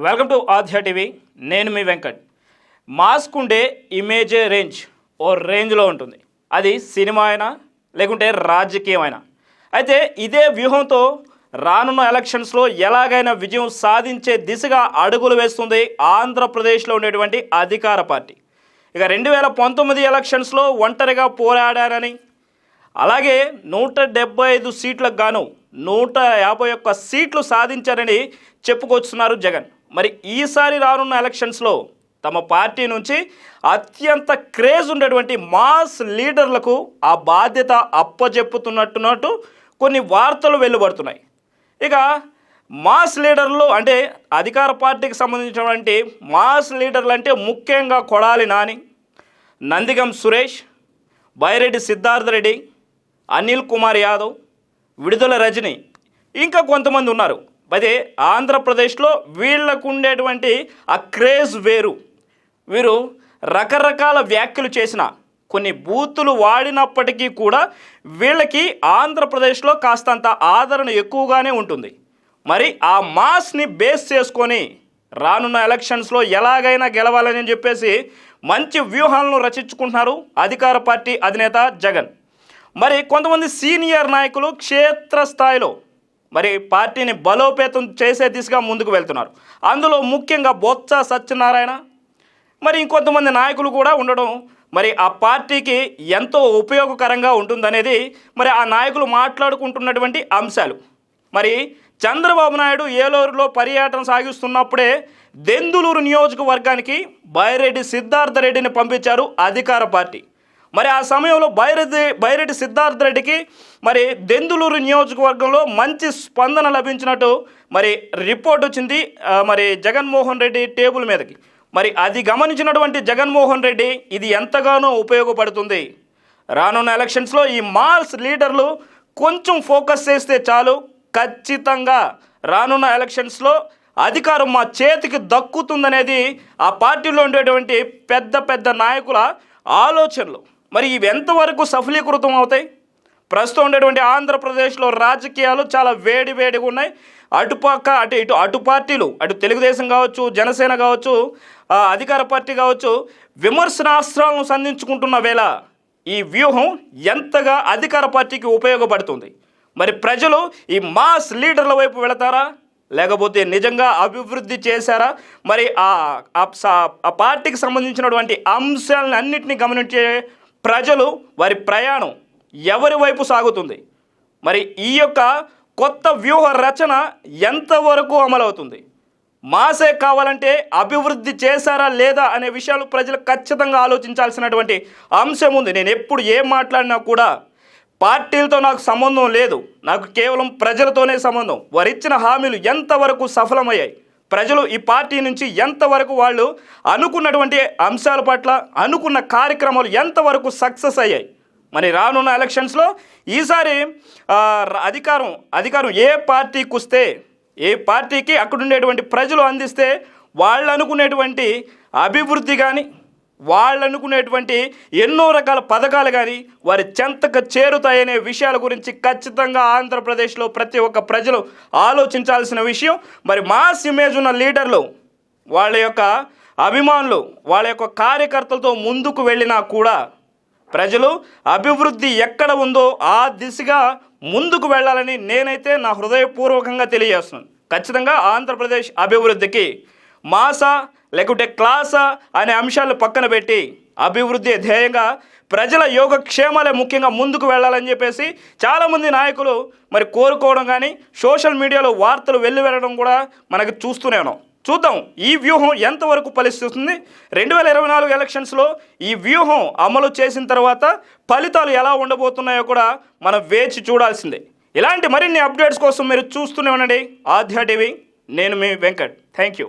Welcome to ఆధ్యా TV. నేను మీ Venkat. Mask ఉండే ఇమేజే range ఓ రేంజ్లో ఉంటుంది. అది సినిమా అయినా లేకుంటే రాజకీయం అయినా. అయితే ఇదే వ్యూహంతో రానున్న ఎలక్షన్స్లో ఎలాగైనా విజయం సాధించే దిశగా అడుగులు వేస్తుంది ఆంధ్రప్రదేశ్లో ఉండేటువంటి అధికార పార్టీ. ఇక 2019 ఎలక్షన్స్లో ఒంటరిగా పోరాడారని, అలాగే 175 సీట్లకు గాను 151 సీట్లు సాధించారని చెప్పుకొస్తున్నారు జగన్. మరి ఈసారి రానున్న ఎలక్షన్స్లో తమ పార్టీ నుంచి అత్యంత క్రేజ్ ఉండేటువంటి మాస్ లీడర్లకు ఆ బాధ్యత అప్పచెప్పుతున్నట్టు కొన్ని వార్తలు వెలువడుతున్నాయి. ఇక మాస్ లీడర్లు అంటే అధికార పార్టీకి సంబంధించినటువంటి మాస్ లీడర్లు అంటే ముఖ్యంగా కొడాలి నాని, నందిగం సురేష్, బైరెడ్డి సిద్ధార్థ రెడ్డి, అనిల్ కుమార్ యాదవ్, విడుదల రజని, ఇంకా కొంతమంది ఉన్నారు. అయితే ఆంధ్రప్రదేశ్లో వీళ్లకు ఉండేటువంటి ఆ క్రేజ్ వేరు. వీరు రకరకాల వ్యాఖ్యలు చేసిన, కొన్ని బూతులు వాడినప్పటికీ కూడా వీళ్ళకి ఆంధ్రప్రదేశ్లో కాస్తంత ఆదరణ ఎక్కువగానే ఉంటుంది. మరి ఆ మాస్ని బేస్ చేసుకొని రానున్న ఎలక్షన్స్లో ఎలాగైనా గెలవాలని చెప్పేసి మంచి వ్యూహాలను రచించుకుంటున్నారు అధికార పార్టీ అధినేత జగన్. మరి కొంతమంది సీనియర్ నాయకులు క్షేత్రస్థాయిలో మరి పార్టీని బలోపేతం చేసే దిశగా ముందుకు వెళ్తున్నారు. అందులో ముఖ్యంగా బొత్స సత్యనారాయణ, మరి ఇంకొంతమంది నాయకులు కూడా ఉండడం మరి ఆ పార్టీకి ఎంతో ఉపయోగకరంగా ఉంటుందనేది మరి ఆ నాయకులు మాట్లాడుకుంటున్నటువంటి అంశాలు. మరి చంద్రబాబు నాయుడు ఏలూరులో పర్యటన సాగిస్తున్నప్పుడే దెందులూరు నియోజకవర్గానికి బైరెడ్డి సిద్ధార్థ రెడ్డిని పంపించారు అధికార పార్టీ. మరి ఆ సమయంలో బైరెడ్డి సిద్ధార్థ రెడ్డికి మరి దెందులూరు నియోజకవర్గంలో మంచి స్పందన లభించినట్టు మరి రిపోర్ట్ వచ్చింది మరి జగన్మోహన్ రెడ్డి టేబుల్ మీదకి. మరి అది గమనించినటువంటి జగన్మోహన్ రెడ్డి ఇది ఎంతగానో ఉపయోగపడుతుంది, రానున్న ఎలక్షన్స్లో ఈ మాస్ లీడర్లు కొంచెం ఫోకస్ చేస్తే చాలు, ఖచ్చితంగా రానున్న ఎలక్షన్స్లో అధికారం మా చేతికి దక్కుతుందనేది ఆ పార్టీలో ఉండేటువంటి పెద్ద పెద్ద నాయకుల ఆలోచనలు. మరి ఇవి ఎంతవరకు సఫలీకృతం అవుతాయి? ప్రస్తుతం ఉండేటువంటి ఆంధ్రప్రదేశ్లో రాజకీయాలు చాలా వేడిగా ఉన్నాయి. అటుపక్క అటు పార్టీలు, అటు తెలుగుదేశం కావచ్చు, జనసేన కావచ్చు, అధికార పార్టీ కావచ్చు, విమర్శనాస్త్రాలను సంధించుకుంటున్న వేళ ఈ వ్యూహం ఎంతగా అధికార పార్టీకి ఉపయోగపడుతుంది? మరి ప్రజలు ఈ మాస్ లీడర్ల వైపు వెళతారా, లేకపోతే నిజంగా అభివృద్ధి చేశారా? మరి ఆ పార్టీకి సంబంధించినటువంటి అంశాలను అన్నింటినీ గమనించే ప్రజలు వారి ప్రయాణం ఎవరి వైపు సాగుతుంది? మరి ఈ యొక్క కొత్త వ్యూహ రచన ఎంతవరకు అమలవుతుంది? మాసే కావాలంటే అభివృద్ధి చేశారా లేదా అనే విషయాలు ప్రజలు ఖచ్చితంగా ఆలోచించాల్సినటువంటి అంశం ఉంది. నేను ఎప్పుడు ఏం మాట్లాడినా కూడా పార్టీలతో నాకు సంబంధం లేదు, నాకు కేవలం ప్రజలతోనే సంబంధం. వారు ఇచ్చిన హామీలు ఎంతవరకు సఫలమయ్యాయి, ప్రజలు ఈ పార్టీ నుంచి ఎంతవరకు వాళ్ళు అనుకున్నటువంటి అంశాల పట్ల అనుకున్న కార్యక్రమాలు ఎంతవరకు సక్సెస్ అయ్యాయి. మరి రానున్న ఎలక్షన్స్లో ఈసారి అధికారం ఏ పార్టీకి వస్తే, ఏ పార్టీకి అక్కడ ఉండేటువంటి ప్రజలు అందిస్తే వాళ్ళు అనుకునేటువంటి అభివృద్ధి కానీ, వాళ్ళు అనుకునేటువంటి ఎన్నో రకాల పథకాలు కానీ వారి చెంతకు చేరుతాయనే విషయాల గురించి ఖచ్చితంగా ఆంధ్రప్రదేశ్లో ప్రతి ఒక్క ప్రజలు ఆలోచించాల్సిన విషయం. మరి మాస్ ఇమేజ్ ఉన్న లీడర్లు, వాళ్ళ యొక్క అభిమానులు, వాళ్ళ యొక్క కార్యకర్తలతో ముందుకు వెళ్ళినా కూడా ప్రజలు అభివృద్ధి ఎక్కడ ఉందో ఆ దిశగా ముందుకు వెళ్ళాలని నేనైతే నా హృదయపూర్వకంగా తెలియజేస్తున్నాను. ఖచ్చితంగా ఆంధ్రప్రదేశ్ అభివృద్ధికి మాసా లేకుంటే క్లాసా అనే అంశాలు పక్కన పెట్టి అభివృద్ధి ధ్యేయంగా ప్రజల యోగక్షేమాలే ముఖ్యంగా ముందుకు వెళ్ళాలని చెప్పేసి చాలామంది నాయకులు మరి కోరుకోవడం కానీ సోషల్ మీడియాలో వార్తలు వెళ్ళడం కూడా మనకి చూస్తూనే ఉన్నాం. చూద్దాం ఈ వ్యూహం ఎంతవరకు ఫలిస్తుంది. 2024 ఎలక్షన్స్లో ఈ వ్యూహం అమలు చేసిన తర్వాత ఫలితాలు ఎలా ఉండబోతున్నాయో కూడా మనం వేచి చూడాల్సిందే. ఇలాంటి మరిన్ని అప్డేట్స్ కోసం మీరు చూస్తూనే ఉండండి ఆధ్యా టీవీ. నేను మీ వెంకట్. Thank you.